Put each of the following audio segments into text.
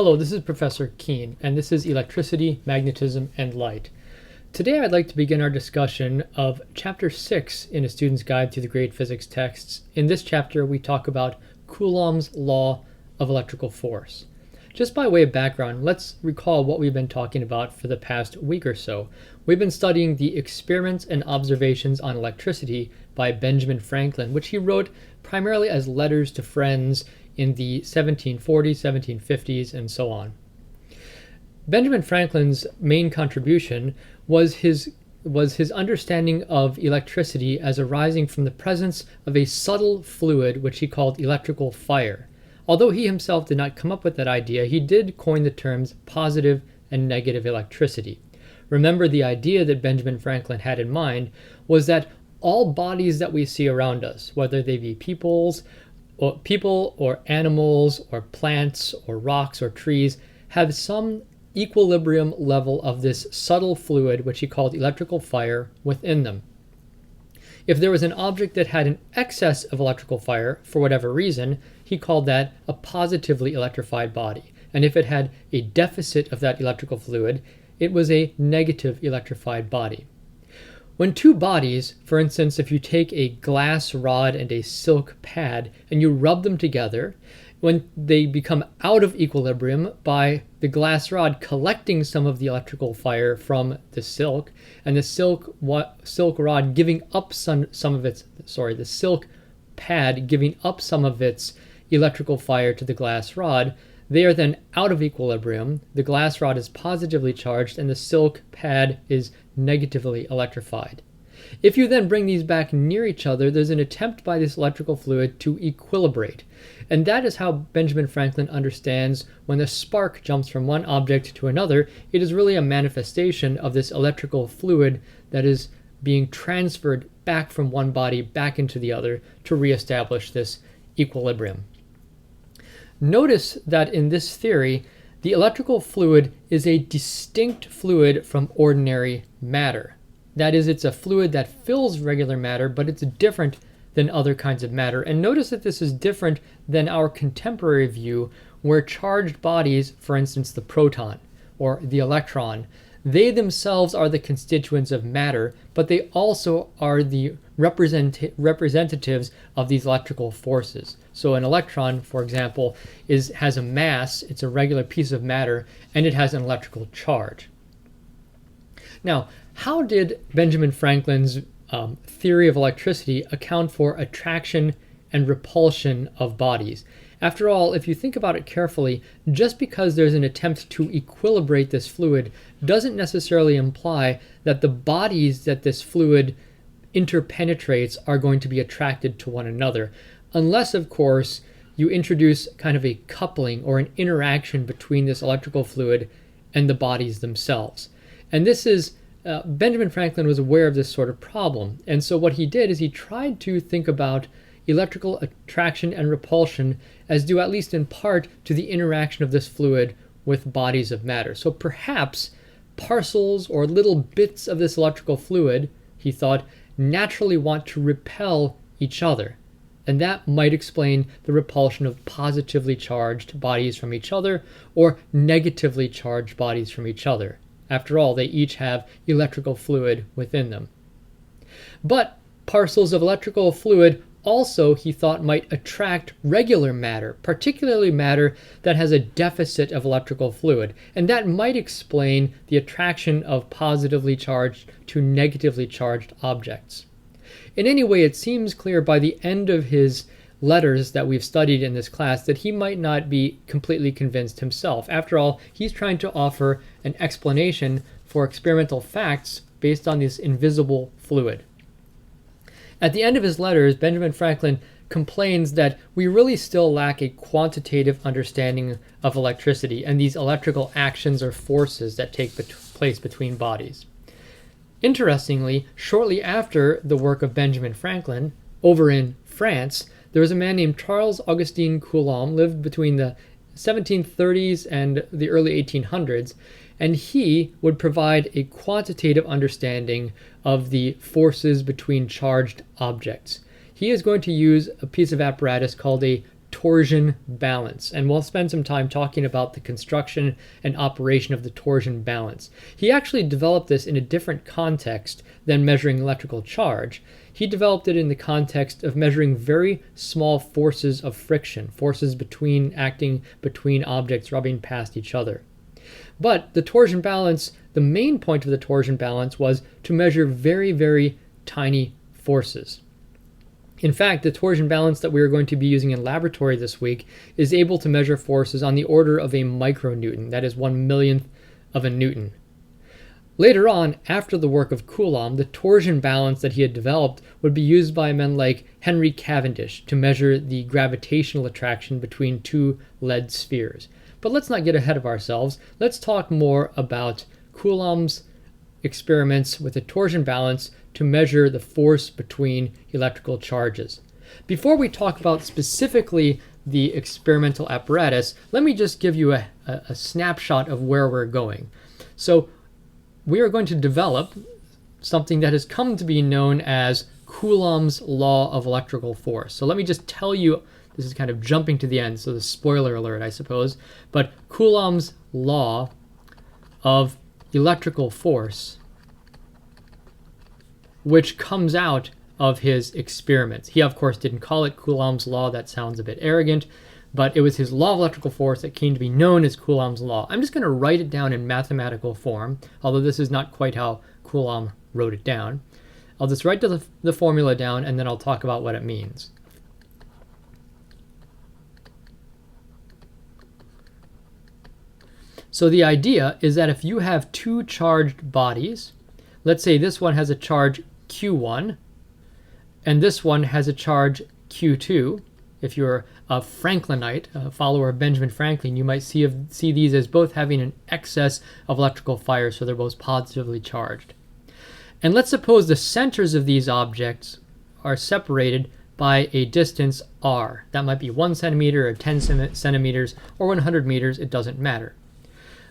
Hello, this is Professor Keen, and this is Electricity, Magnetism, and Light. Today I'd like to begin our discussion of Chapter 6 in A Student's Guide to the Great Physics Texts. In this chapter, we talk about Coulomb's law of electrical force. Just by way of background, let's recall what we've been talking about for the past week or so. We've been studying the experiments and observations on electricity by Benjamin Franklin, which he wrote primarily as letters to friends in the 1740s, 1750s, and so on. Benjamin Franklin's main contribution was his understanding of electricity as arising from the presence of a subtle fluid which he called electrical fire. Although he himself did not come up with that idea, he did coin the terms positive and negative electricity. Remember, the idea that Benjamin Franklin had in mind was that all bodies that we see around us, whether they be people or animals or plants or rocks or trees, have some equilibrium level of this subtle fluid, which he called electrical fire, within them. If there was an object that had an excess of electrical fire, for whatever reason, he called that a positively electrified body. And if it had a deficit of that electrical fluid, it was a negative electrified body. When two bodies, for instance, if you take a glass rod and a silk pad and you rub them together, when they become out of equilibrium by the glass rod collecting some of the electrical fire from the silk, and the silk rod giving up the silk pad giving up some of its electrical fire to the glass rod, they are then out of equilibrium. The glass rod is positively charged and the silk pad is negatively electrified. If you then bring these back near each other, there's an attempt by this electrical fluid to equilibrate. And that is how Benjamin Franklin understands when a spark jumps from one object to another, it is really a manifestation of this electrical fluid that is being transferred back from one body back into the other to reestablish this equilibrium. Notice that in this theory, the electrical fluid is a distinct fluid from ordinary matter. That is, it's a fluid that fills regular matter, but it's different than other kinds of matter. And notice that this is different than our contemporary view, where charged bodies, for instance the proton or the electron, they themselves are the constituents of matter, but they also are the representatives of these electrical forces. So an electron, for example, has a mass, it's a regular piece of matter, and it has an electrical charge. Now, how did Benjamin Franklin's theory of electricity account for attraction and repulsion of bodies? After all, if you think about it carefully, just because there's an attempt to equilibrate this fluid doesn't necessarily imply that the bodies that this fluid interpenetrates are going to be attracted to one another, unless, of course, you introduce kind of a coupling or an interaction between this electrical fluid and the bodies themselves. And this is Benjamin Franklin was aware of this sort of problem, and so what he did is he tried to think about electrical attraction and repulsion as due at least in part to the interaction of this fluid with bodies of matter. So perhaps parcels or little bits of this electrical fluid, he thought, naturally want to repel each other, and that might explain the repulsion of positively charged bodies from each other or negatively charged bodies from each other. After all, they each have electrical fluid within them. But parcels of electrical fluid also, he thought, might attract regular matter, particularly matter that has a deficit of electrical fluid, and that might explain the attraction of positively charged to negatively charged objects. In any way, it seems clear by the end of his letters that we've studied in this class that he might not be completely convinced himself. After all, he's trying to offer an explanation for experimental facts based on this invisible fluid. At the end of his letters, Benjamin Franklin complains that we really still lack a quantitative understanding of electricity and these electrical actions or forces that take place between bodies. Interestingly, shortly after the work of Benjamin Franklin, over in France, there was a man named Charles Augustine Coulomb, lived between the 1730s and the early 1800s, and he would provide a quantitative understanding of the forces between charged objects. He is going to use a piece of apparatus called a torsion balance, and we'll spend some time talking about the construction and operation of the torsion balance. He actually developed this in a different context than measuring electrical charge. He developed it in the context of measuring very small forces of friction, forces acting between objects rubbing past each other. But the torsion balance, the main point of the torsion balance was to measure very, very tiny forces. In fact, the torsion balance that we are going to be using in laboratory this week is able to measure forces on the order of a micronewton, that is 1/1,000,000th of a newton. Later on, after the work of Coulomb, the torsion balance that he had developed would be used by men like Henry Cavendish to measure the gravitational attraction between two lead spheres. But let's not get ahead of ourselves. Let's talk more about Coulomb's experiments with the torsion balance to measure the force between electrical charges. Before we talk about specifically the experimental apparatus, let me just give you a snapshot of where we're going. So we are going to develop something that has come to be known as Coulomb's law of electrical force. So let me just tell you, this is kind of jumping to the end, so the spoiler alert, I suppose, but Coulomb's law of electrical force, which comes out of his experiments. He, of course, didn't call it Coulomb's law. That sounds a bit arrogant, but it was his law of electrical force that came to be known as Coulomb's law. I'm just going to write it down in mathematical form, although this is not quite how Coulomb wrote it down. I'll just write the formula down, and then I'll talk about what it means. So the idea is that if you have two charged bodies, let's say this one has a charge Q1, and this one has a charge Q2. If you're a Franklinite, a follower of Benjamin Franklin, you might see these as both having an excess of electrical fire, so they're both positively charged. And let's suppose the centers of these objects are separated by a distance r. That might be 1 centimeter or 10 centimeters or 100 meters, it doesn't matter.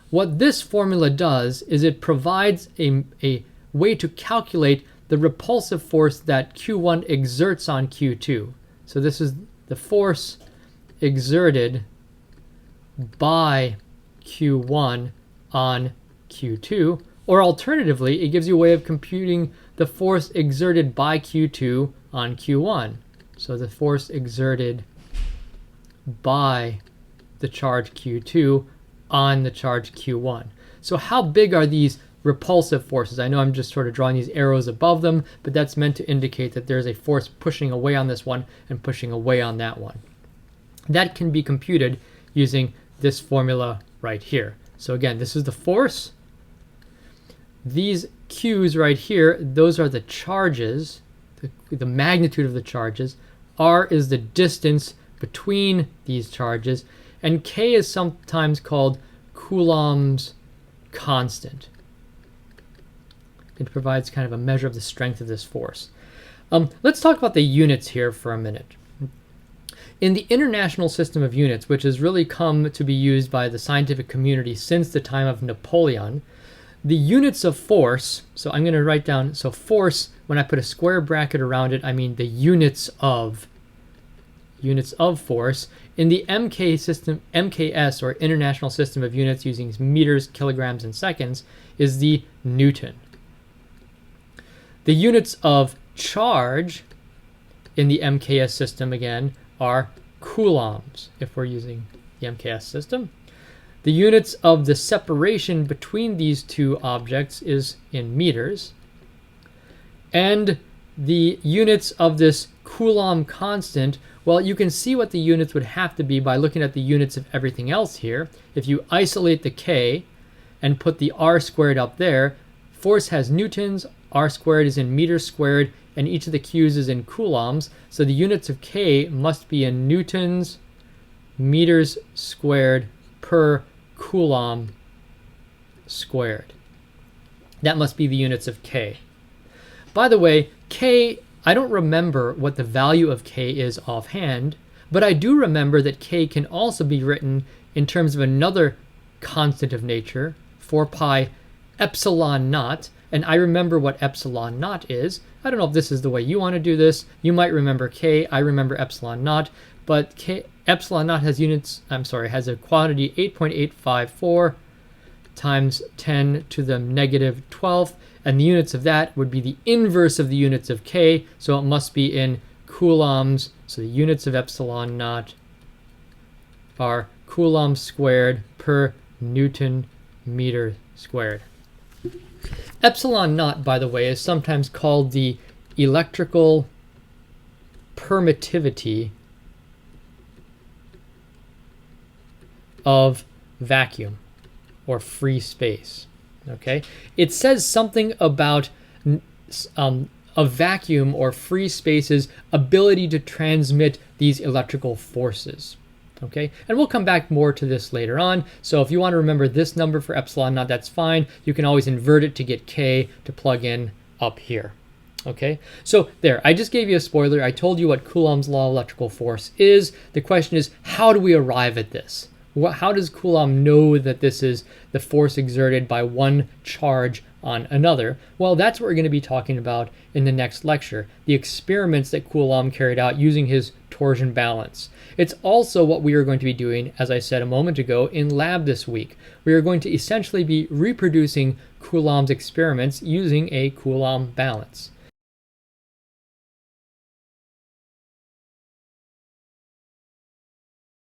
What this formula does is it provides a way to calculate the repulsive force that Q1 exerts on Q2. So this is the force exerted by Q1 on Q2, or alternatively, it gives you a way of computing the force exerted by Q2 on Q1. So the force exerted by the charge Q2 on the charge Q1. So how big are these repulsive forces? I know I'm just sort of drawing these arrows above them, but that's meant to indicate that there's a force pushing away on this one and pushing away on that one. That can be computed using this formula right here. So again, this is the force. These Q's right here, those are the charges, the magnitude of the charges. R is the distance between these charges, and K is sometimes called Coulomb's constant. It provides kind of a measure of the strength of this force. Let's talk about the units here for a minute. In the International System of Units, which has really come to be used by the scientific community since the time of Napoleon, the units of force, so I'm going to write down, so force, when I put a square bracket around it, I mean the units of force. In the MKS, or International System of Units, using meters, kilograms, and seconds, is the Newton. The units of charge in the MKS system, again, are coulombs, if we're using the MKS system. The units of the separation between these two objects is in meters. And the units of this Coulomb constant, well, you can see what the units would have to be by looking at the units of everything else here. If you isolate the K and put the R squared up there, force has newtons, R squared is in meters squared, and each of the Q's is in coulombs. So the units of K must be in newtons, meters squared per Coulomb squared. That must be the units of K. By the way, K, I don't remember what the value of K is offhand, but I do remember that K can also be written in terms of another constant of nature, 4 pi epsilon naught, and I remember what epsilon naught is. I don't know if this is the way you want to do this. You might remember K, I remember epsilon naught, but epsilon naught has has a quantity 8.854 times 10 to the negative 12th, and the units of that would be the inverse of the units of K, so it must be in coulombs. So the units of epsilon naught are coulomb squared per Newton meter squared. Epsilon naught, by the way, is sometimes called the electrical permittivity of vacuum or free space. Okay, it says something about a vacuum or free space's ability to transmit these electrical forces. Okay, and we'll come back more to this later on. So if you want to remember this number for epsilon naught, that's fine. You can always invert it to get K to plug in up here. Okay, so there, I just gave you a spoiler. I told you what Coulomb's law of electrical force is. The question is, how do we arrive at this? How does Coulomb know that this is the force exerted by one charge on another? Well, that's what we're going to be talking about in the next lecture, the experiments that Coulomb carried out using his torsion balance. It's also what we are going to be doing, as I said a moment ago, in lab this week. We are going to essentially be reproducing Coulomb's experiments using a Coulomb balance.